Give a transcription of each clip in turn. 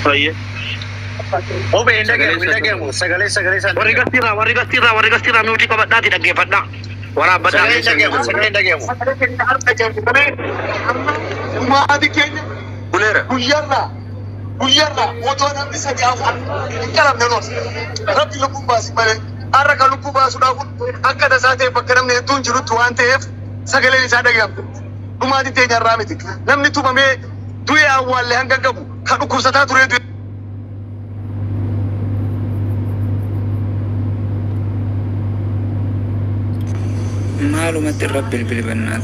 طيب هو بيندقه سجلي سان ورقتنا نوتي كبداتي دقي فدا ورا بدا سجلي دقه ما هذه كينيا بوليرا ويرنا وتونا بسدي أفعل كلام نلوس ربي لكم باس ماله أرك لكم باس وداكم أكيد ساعتين بكرم نهتون جرو توان تيف سجلني سادا جام وما هذه تيجي رامتك نمني توما مي توي أول لهنجا جابو كانوا كوساتا تريد معلومات الرب اللي بالبنات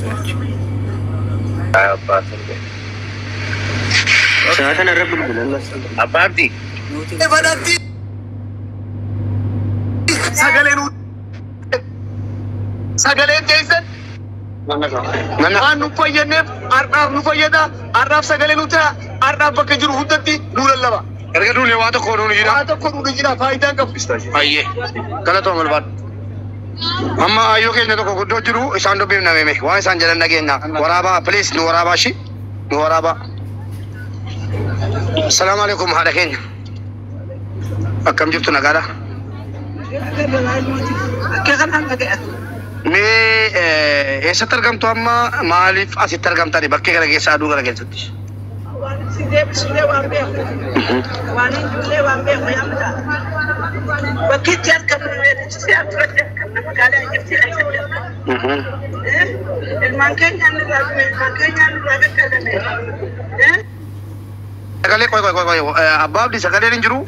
ساعتنا الرب بالله أبادي بدأتي سجلين جيسن أنا نفيدنا أرناف نفيدا أرناف سجلين وتا أرناف بكجر هدتي نور الله erga dule wata kono jira هذا كل نجينا فايدة كم ayye kala to malbat amma ayo ke ne to ko do jiru isan do bimna meme wa isan jalan nagena waraba please no waraba shi no waraba assalamu alaikum hada kenya akam jirtu nagara me esa targamtu amma maalif asi targamtani bakke gara ge saadu gara ge tutti سيدي وامبيه واني جولي وامبيه ويامدا وكيت يركب سيام فرجة قال يفتي أسد المانكين يعني المانكين يعني كلامه sagale koy abab di sagale ninjuru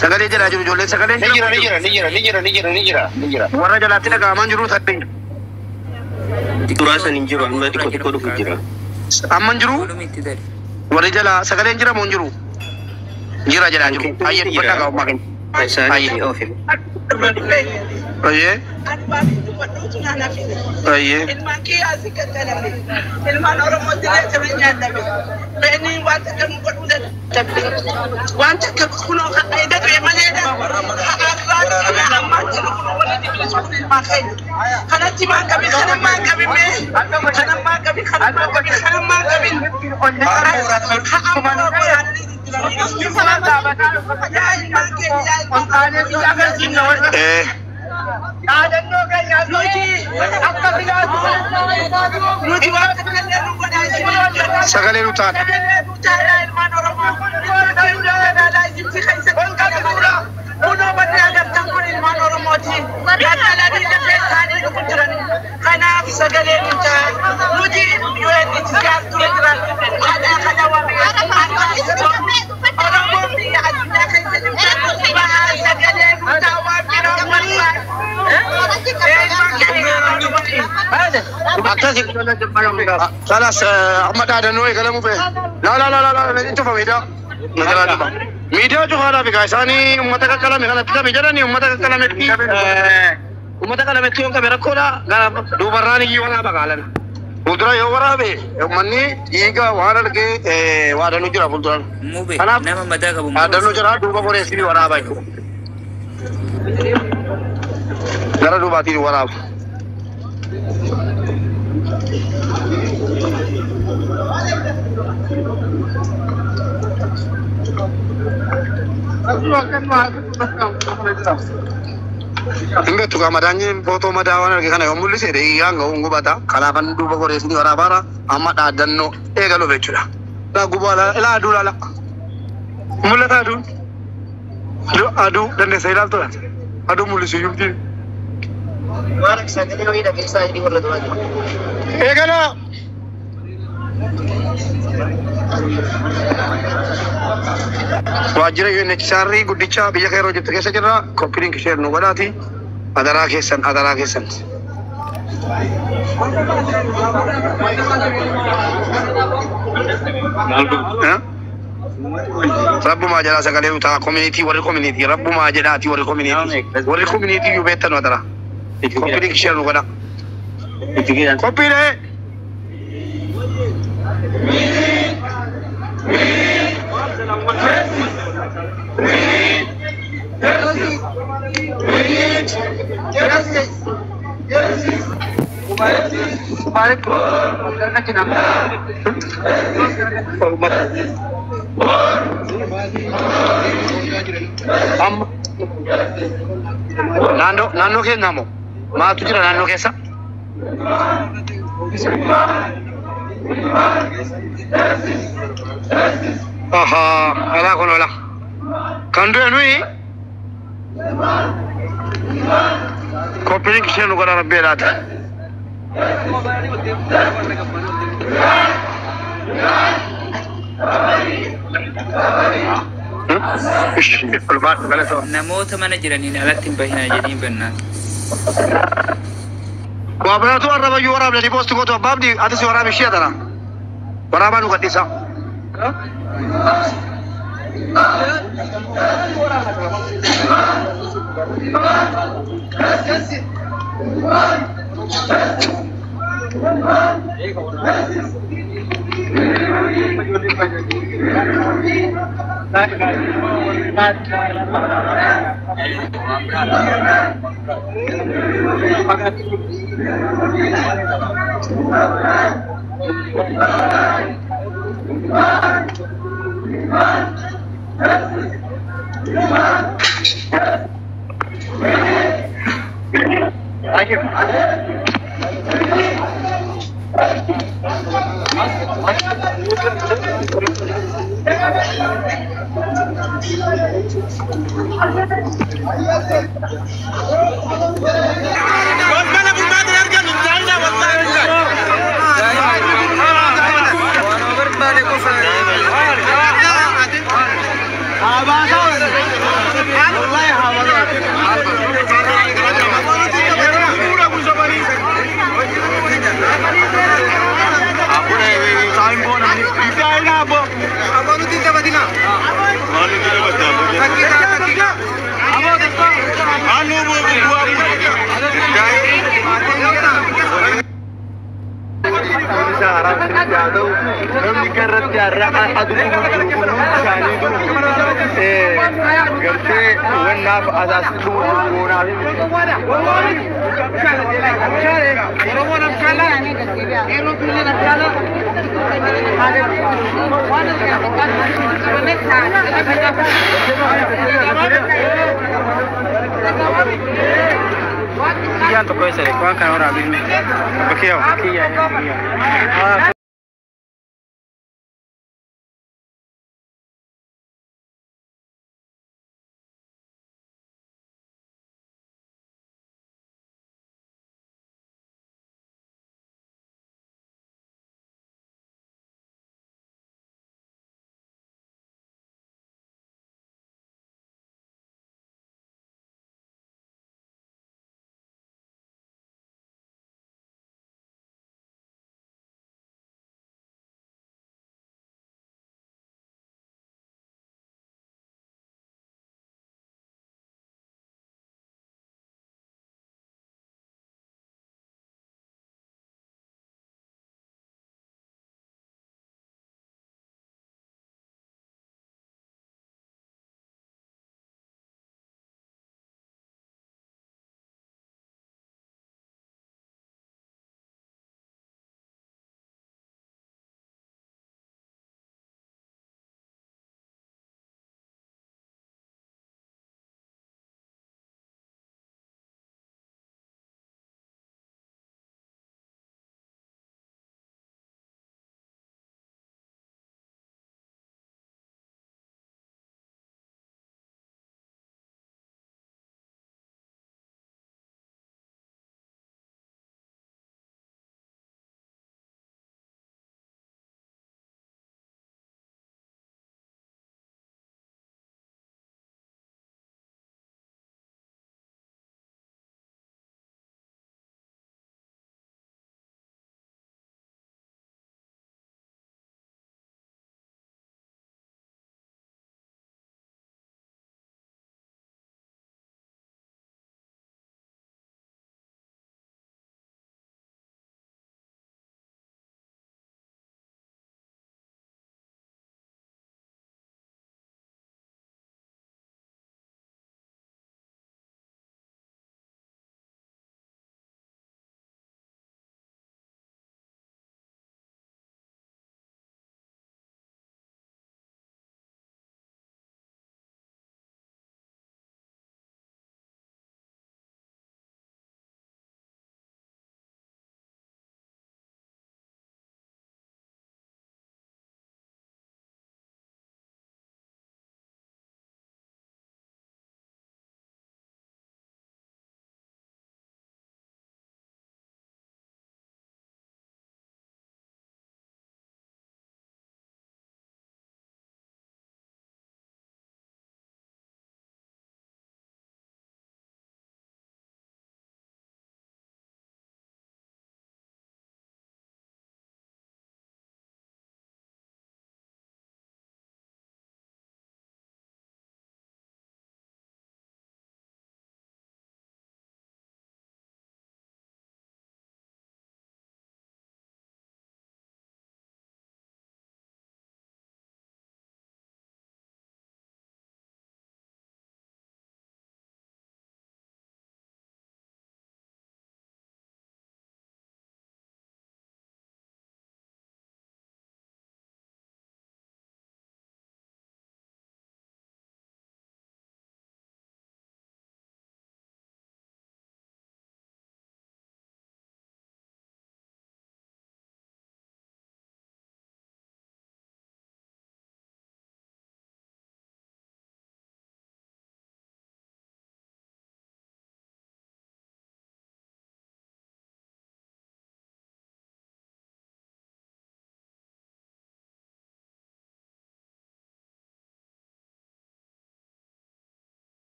sagale jara juru jolle sagale نجرا warra jalati daga manjuru tadde تراث نجرا ما تكو كجرا amanjuru warra jala sagale jira monjuru jira jara juru ayye bata ga makin أي أوفي ayye ayye المانكي أزيك كلامه المان أورمو دليل تبني النبي بيني واتكلم بدون تبلي وانت كبخلو خايدة بمليدا ما تلقوا ولا تجلسوا في المكان خلتي ما كبي خلنا ما كبي خلنا ما كبي خلنا ما كبي خلنا ما كبي sagale rutan خلاص احمد هذا نوي كلامه به لا انت فهمت نجرا دبا ميديا جو خرا بك ثاني امتك كلام انا تبي مجرني امتك كلام كي امتك كلام كي يوم كبر كولا دو براني ولا بقالنا بودرا يورا به مني ييغا وارن كي وارن نجرا بودرا موبي نما مداك ابو هذا نجرا دوبا كوري سي ورا بايكو غرا دوبا تي ورا Enggak tuh kamarnya foto madawan lagi kan ya mulai sih deh yang nggak bata kalapan dua korea sini orang bara amat ada no kalau betul lah lagu bola lah adu lah mulai adu dan saya tuh adu mulai sih yuk sih Mark sagale hoy na kisa hindi ko na duwan. kalau wajira yun cari gudicha biya kayo jatuh kesa jera kopiring share no badati adara kesan Rabbu ma jala sagale uta community rabbu ma jalati wal community yu betan adara kopiring share no bada kopire Amma naannoo keenya moo maatu jira naannoo keessa? Aha, alaa kun ola. Kan du'e nuyi koppiin ishee nu godha rabbeedhaati. Namoota mana jiraniin alatti hin bahinaa jedhiin bannaan. Waa biraatu arrabayyuu waraabne poosti gootu abbaabdi atis waraab ishee tana. Waraabaa nu gadhiisa. Kian toko ese, kuan kan orang ini. Oke,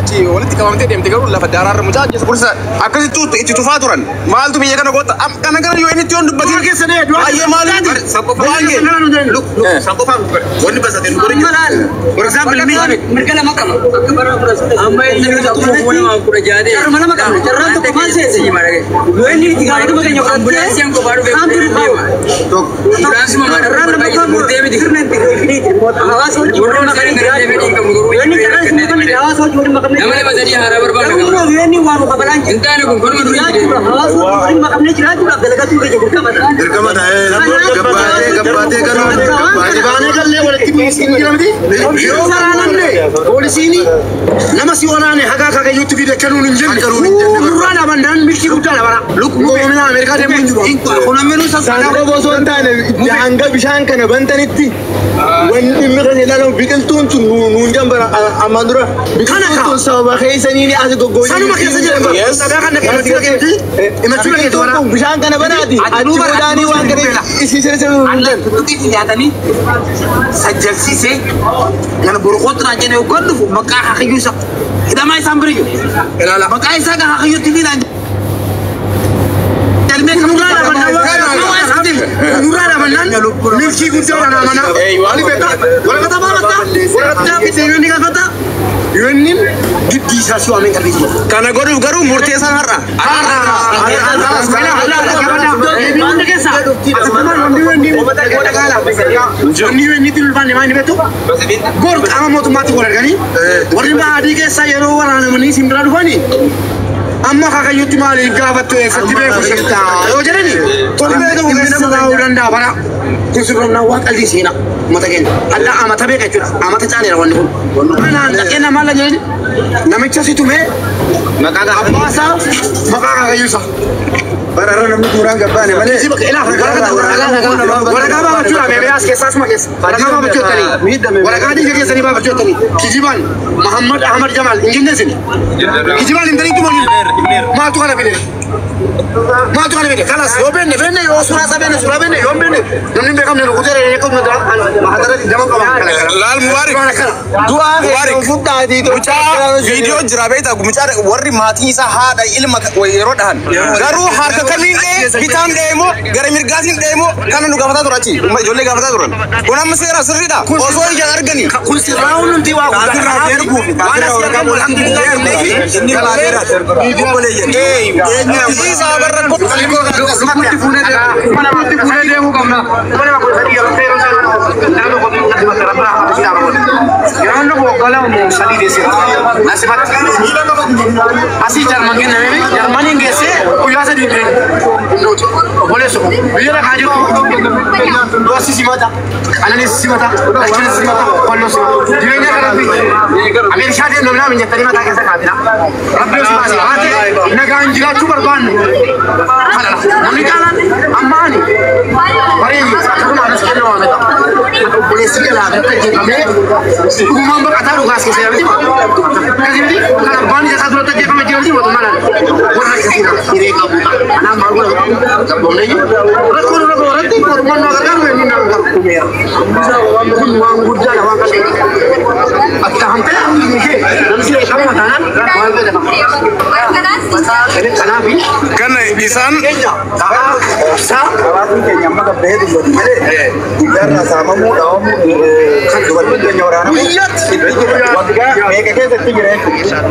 achi walitti qabamtee deemte garuu lafa daaraarra mucaa jeessa kursa akkasitti itti tufaa turan maaltu biyya kana goota kana gara yoo inni yoon dubbatiin keessa nee baay'ee maaliin waange saqqofaan wanni basate nu godhin for example mirga lama qaba amma inni nu tokko wala kura jaade jarma lama qaba jarra tokko maan seesi marage yoo inni itti gaafatu maganya ambulaansiyan ko baadu be ambulaansi mama jarra lama qaba murtee miti hawaasa wajjin kan inni yoo jarra kan hawaasa wajjin makamne namni badani hara barbaada yoo inni waan qabalan intaane kun kun hawaasa wajjin makamne jiraatu dalagatu ke jiru kamata gabbaate garuu baane galle walitti biisin jiramti yoo waraananne poolisiini nama si waraane haga kaga yuutu bide kanuun injenne nurana bandan milki guddaa bara lukku mina Amerika deemu jiru kun amenu sana boso antane hanga bishaan kana bantanitti wanni mirane lalu biqiltuun tun nuun jambara amandura biqiltuun sababa keessanii ni as goggooyi sanuma keessa jira sagaa kana keessatti imachuu keessa wara bishaan kana banaati adu baraani waan kana isi sirse Allah tutti yaatani sajjalsiise yana burqotra jene ugondu maqaa hayyusa idama isambiriyo ilala maqaa isaga hayyuti filan kalme nurana bannan milki guddaa mana wali beta wala kata babata wala kata bideni ka kata yonin giddi sasu amen kalisi kana godu garu murtesan harra Joni wenni tilfan mani betu gor kama motumati wargani warri baadi ke sayero warana mani simra dufani amma kaka yutti mali gafatto e fatti be kushita yo jereni to be do be udanda bara kusurna wa qalli sina matagen alla amata be kachura amata chane ra wonni kun ana takena mala jereni namicha situme makaga abasa makaga kayusa barara namni duraan gabbane malee si bakka ilaafa waraqa baachuu dhabe beas keessas ma keessa waraqa baachuu tani waraqa diga keessani baachuu tani kijiban Muhammad Ahmad Jamal injinne sin kijiban indani tumani maatu kana bide kalas yo benne yo sura sabene yo benne namni be kamne ko tere ko mudra mahadara jaman ko lal mubarak du'a fudda di to video jirabeta gumcha warri mati sa hada ilma yero dahan garu harka kamin bitam demo gara mirgasin demo kana nu gafata durachi jolle gafata duran kona masira sirrida oso ya argani kun siraun ndi wa ku derbu alhamdulillah inni baadera video bole ye isa barra ko mutti fune demo kamna mana ko sadiya fero lalo ko rabra yaanu ko kala mo sadi desi nasibat asi Jerman ngese ko yasa di be boleh so biar kaji dua sisi mata analis sisi mata kacil sisi mata kalau so dianya kan Amerika dia nolak minyak tadi mata kita kafir Rabbi Subhanahu wa taala naga anjila tu berban halah namikalan amani bari aku harus kena wala boleh segala kerja kami umum berkata lugas ke saya betul kasi betul kalau ban jasa dulu kerja kami jadi waktu mana orang kesina kiri kamu anak malu boleh Rasul rati korban nagar ini nagar kumir bisa orang gudja orang kali kita hampir ini dan sih kamu matanan orang beda ini kanapi Kan isan sa awatu kenya maka behedu bodi igarna sama mu dawamu kan duwan kenya orana wanga meke kete tigre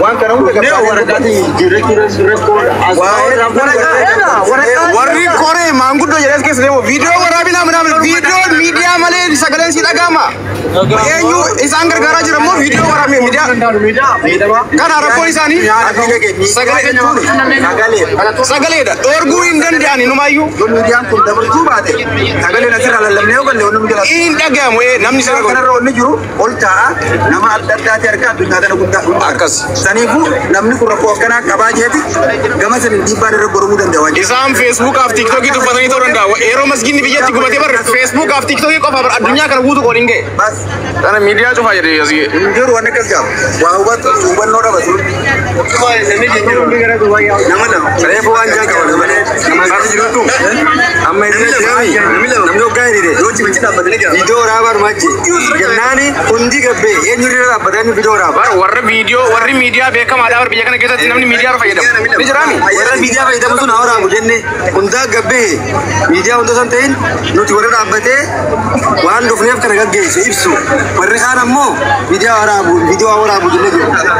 wan kana unta ga waragati jire record warri kore mangudo yeres ke semo video warabi namna video media male sagalen si agama enyu isan gargara jira mo video warami media kan ara polisani sagale da orgu indan diani numayu media kun double kubate sagale na sira lalle ko le onum jira in dagamo namni sira kana ro ni juru olta nama adda terka dunya da gunda akas sanifu namni ku rako kana kabajeti gama sen dibare ro gorumu dan dawaji isam Facebook af TikTok itu patani to randa ero masgini bijati gumate bar Facebook af TikTok ko bar adunya kan wudu ko ringe bas kana media jo fayre yasi juru wane kasga wa ubat uban no da basu ko ne ne jiro nama na sare bo anja ka wala bane amma isin jami namdo gairi de video rabar maji jannani kundi gabbe enjuri rabadani video rabar warri media be kama da war biya kana kesa namni media ro fayyada ni jirami warra media fayyada musu na wara mujenne kunda gabbe media unda santain nuti warra rabate wan dufnef kana gagge ibsu warri khana mo video warabu jenne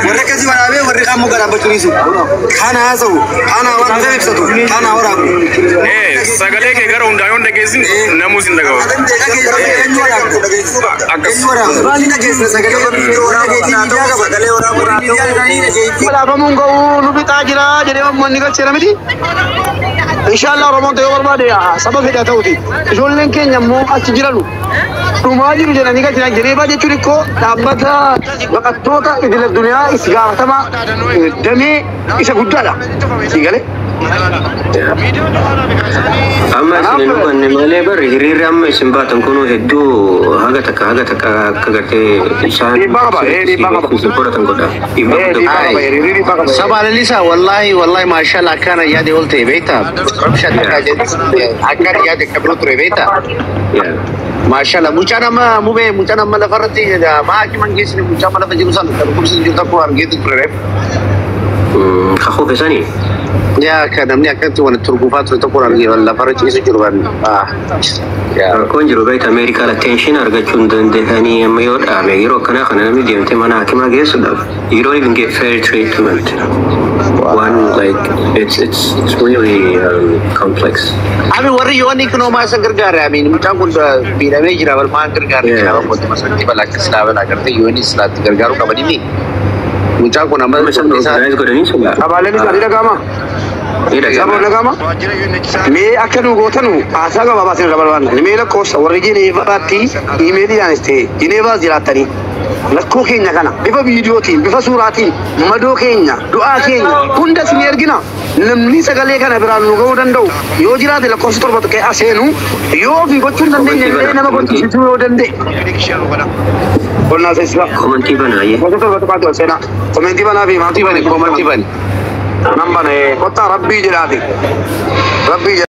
warra kasi warabe warri khamu garaba turisu khana hasu khana wara ibsatu khana warabu sagale ke garo unda yonda gezin namusin daga wala mungo nubi tajira jadi monni ka ceramiti inshallah romonto yo barbade ya sabab heda tawti jollen kenya mo acjiralu tumaji jena ni ka jena jereba je turiko tabata waqtota idil dunya isgara tama dami isa guddala sigale amma sinin wanne male bar hirira amma isin batan kuno heddu haga taka kagate isan sabal lisa wallahi mashallah kana yadi holte beita rabsha akar yadi kabru tre beita mashallah muchana ma la farati da ma ki man gisni muchama la fajirusan kum sin juta ko argetu pre khakhu besani ya kana mni akanti wana turgufat taqur arge wala farati isu jurban ya kon jiro baita america la tension arga chundan de hani mayor amegiro kana mi diente mana akima gesu da you don't even get fair treatment one like it's really complex ami warri yoni kono ma sangargar I mean mutakun bila mejira wal ma gargar kana ko masanti bala kisla bala garte yoni slat gargaru ka badini mutakun amma abaleni kadira kama Sabo nagama me akanu gotanu asaga baba sin rabalwan me la ko sawarjine ibati email yanste jineba ziratani lakko kenya kana bifa video ti bifa surati mado kenya du'a kenya kunda sinergina namni sagale kana biranu go dandaw yo jirade la ko storbat ke asenu yo fi gochun dande ne na ko situ yo dande konna sesla commenti bana ye ko to ba to sena commenti bana bi ma ti bani commenti bani nambane kota rabbi jirade rabbi